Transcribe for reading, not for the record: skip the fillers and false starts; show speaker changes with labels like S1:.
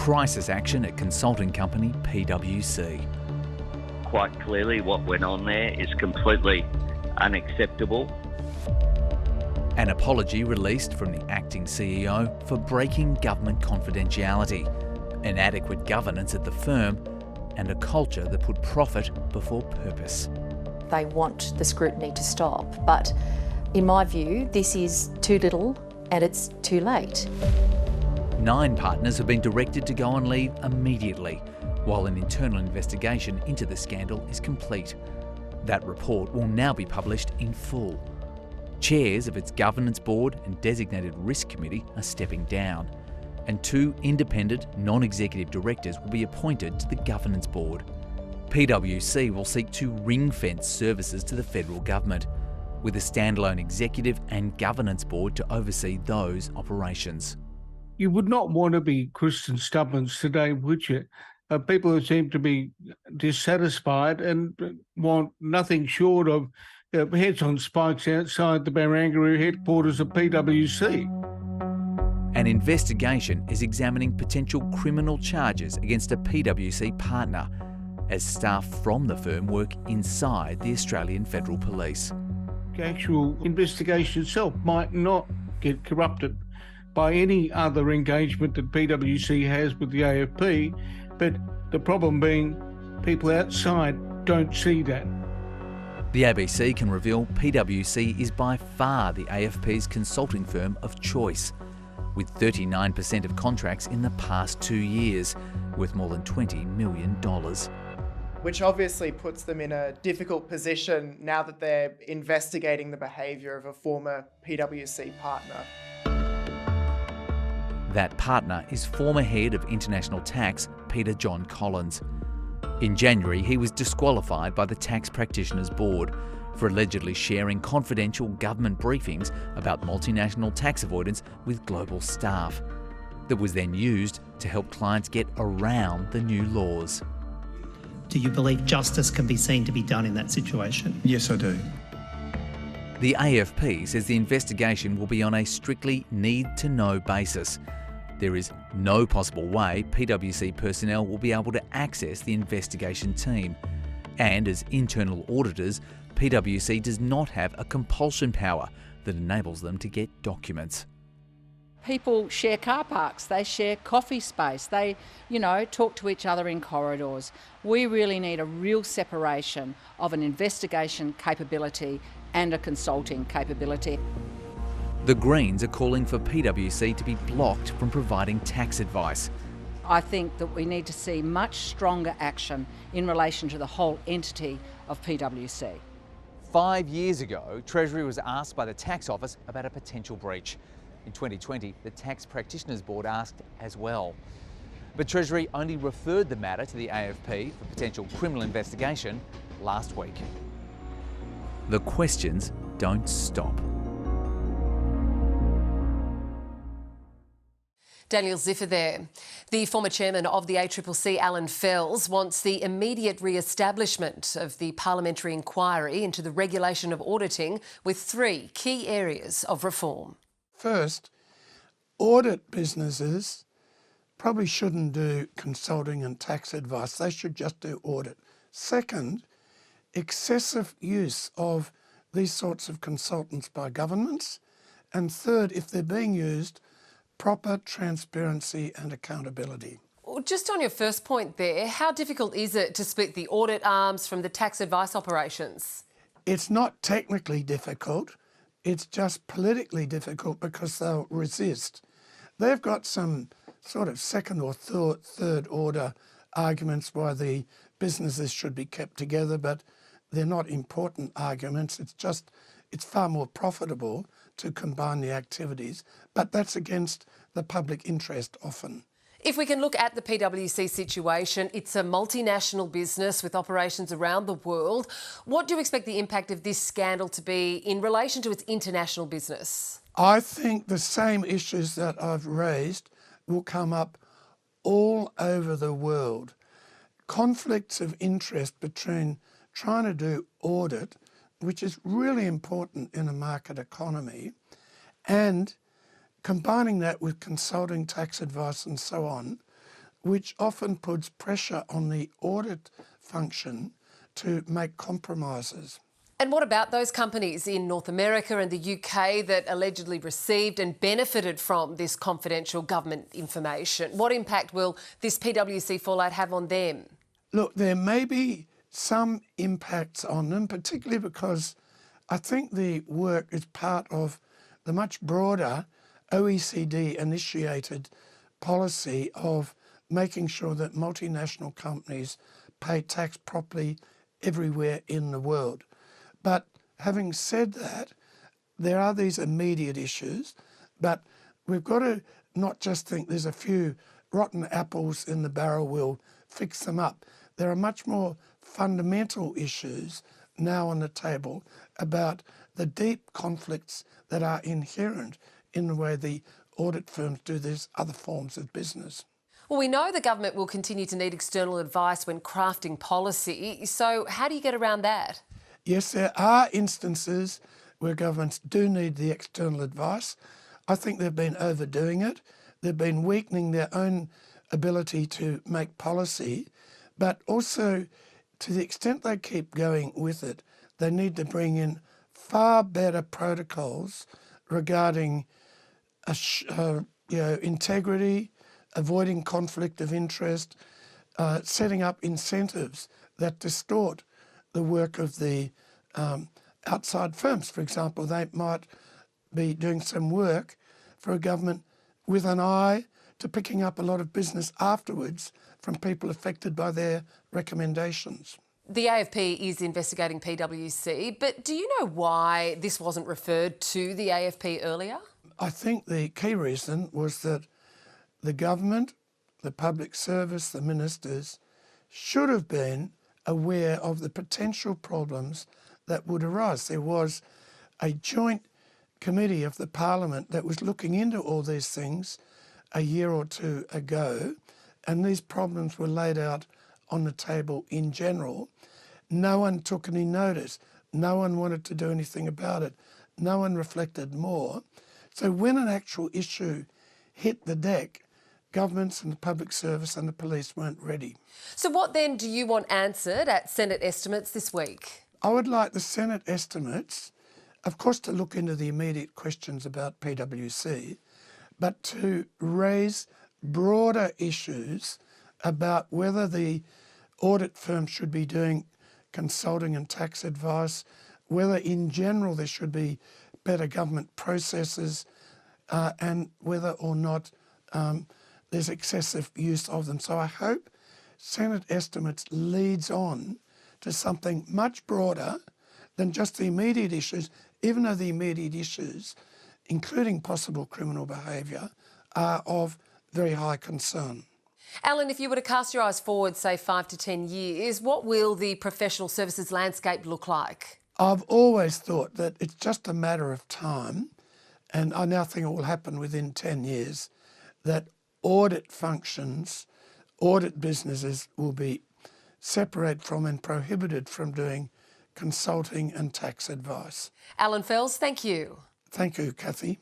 S1: crisis action at consulting company PwC.
S2: Quite clearly what went on there is completely unacceptable.
S1: An apology released from the acting CEO for breaking government confidentiality, inadequate governance at the firm, and a culture that put profit before purpose.
S3: They want the scrutiny to stop, but in my view, this is too little and it's too late.
S1: 9 partners have been directed to go on leave immediately, while an internal investigation into the scandal is complete. That report will now be published in full. Chairs of its governance board and designated risk committee are stepping down, and 2 independent, non-executive directors will be appointed to the governance board. PwC will seek to ring-fence services to the federal government, with a standalone executive and governance board to oversee those operations.
S4: You would not want to be Kristin Stubbins today, would you? People who seem to be dissatisfied and want nothing short of heads on spikes outside the Barangaroo headquarters of PwC.
S1: An investigation is examining potential criminal charges against a PwC partner, as staff from the firm work inside the Australian Federal Police.
S4: The actual investigation itself might not get corrupted by any other engagement that PwC has with the AFP, but the problem being people outside don't see that.
S1: The ABC can reveal PwC is by far the AFP's consulting firm of choice, with 39% of contracts in the past 2 years, worth more than $20 million.
S5: Which obviously puts them in a difficult position now that they're investigating the behaviour of a former PwC partner.
S1: That partner is former head of international tax, Peter John Collins. In January, he was disqualified by the Tax Practitioners Board for allegedly sharing confidential government briefings about multinational tax avoidance with global staff that was then used to help clients get around the new laws.
S6: Do you believe justice can be seen to be done in that situation?
S7: Yes, I do.
S1: The AFP says the investigation will be on a strictly need-to-know basis. There is no possible way PwC personnel will be able to access the investigation team. And as internal auditors, PwC does not have a compulsion power that enables them to get documents.
S8: People share car parks, they share coffee space, they, talk to each other in corridors. We really need a real separation of an investigation capability and a consulting capability.
S1: The Greens are calling for PwC to be blocked from providing tax advice.
S8: I think that we need to see much stronger action in relation to the whole entity of PwC.
S1: 5 years ago, Treasury was asked by the Tax Office about a potential breach. In 2020, the Tax Practitioners Board asked as well. But Treasury only referred the matter to the AFP for potential criminal investigation last week. The questions don't stop.
S9: Daniel Ziffer there. The former chairman of the ACCC, Alan Fells, wants the immediate re-establishment of the parliamentary inquiry into the regulation of auditing with 3 key areas of reform.
S10: First, audit businesses probably shouldn't do consulting and tax advice. They should just do audit. Second, excessive use of these sorts of consultants by governments. And third, if they're being used, proper transparency and accountability.
S9: Well, just on your first point there, how difficult is it to split the audit arms from the tax advice operations?
S10: It's not technically difficult, it's just politically difficult because they'll resist. They've got some sort of second or third order arguments why the businesses should be kept together, but they're not important arguments. It's far more profitable to combine the activities, but that's against the public interest often.
S9: If we can look at the PwC situation, it's a multinational business with operations around the world. What do you expect the impact of this scandal to be in relation to its international business?
S10: I think the same issues that I've raised will come up all over the world. Conflicts of interest between trying to do audit, which is really important in a market economy, and combining that with consulting, tax advice and so on, which often puts pressure on the audit function to make compromises.
S9: And what about those companies in North America and the UK that allegedly received and benefited from this confidential government information? What impact will this PwC fallout have on them?
S10: Look, there may be some impacts on them, particularly because I think the work is part of the much broader OECD-initiated policy of making sure that multinational companies pay tax properly everywhere in the world. But having said that, there are these immediate issues, but we've got to not just think there's a few rotten apples in the barrel, we'll fix them up. There are much more fundamental issues now on the table about the deep conflicts that are inherent in the way the audit firms do these other forms of business.
S9: Well, we know the government will continue to need external advice when crafting policy, so how do you get around that?
S10: Yes, there are instances where governments do need the external advice. I think they've been overdoing it. They've been weakening their own ability to make policy, but also to the extent they keep going with it, they need to bring in far better protocols regarding integrity, avoiding conflict of interest, setting up incentives that distort the work of the outside firms. For example, they might be doing some work for a government with an eye to picking up a lot of business afterwards from people affected by their recommendations.
S9: The AFP is investigating PwC, but do you know why this wasn't referred to the AFP earlier?
S10: I think the key reason was that the government, the public service, the ministers should have been aware of the potential problems that would arise. There was a joint committee of the Parliament that was looking into all these things a year or two ago, and these problems were laid out on the table in general. No one took any notice. No one wanted to do anything about it. No one reflected more. So when an actual issue hit the deck, governments and the public service and the police weren't ready.
S9: So what then do you want answered at Senate estimates this week?
S10: I would like the Senate estimates, of course, to look into the immediate questions about PwC, but to raise broader issues about whether the audit firm should be doing consulting and tax advice, whether in general there should be better government processes, and whether or not there's excessive use of them. So I hope Senate estimates leads on to something much broader than just the immediate issues, even though the immediate issues, including possible criminal behaviour, are of very high concern.
S9: Alan, if you were to cast your eyes forward, say 5 to 10 years, what will the professional services landscape look like?
S10: I've always thought that it's just a matter of time, and I now think it will happen within 10 years, that audit functions, audit businesses will be separated from and prohibited from doing consulting and tax advice.
S9: Alan Fells, thank you.
S10: Thank you, Kathy.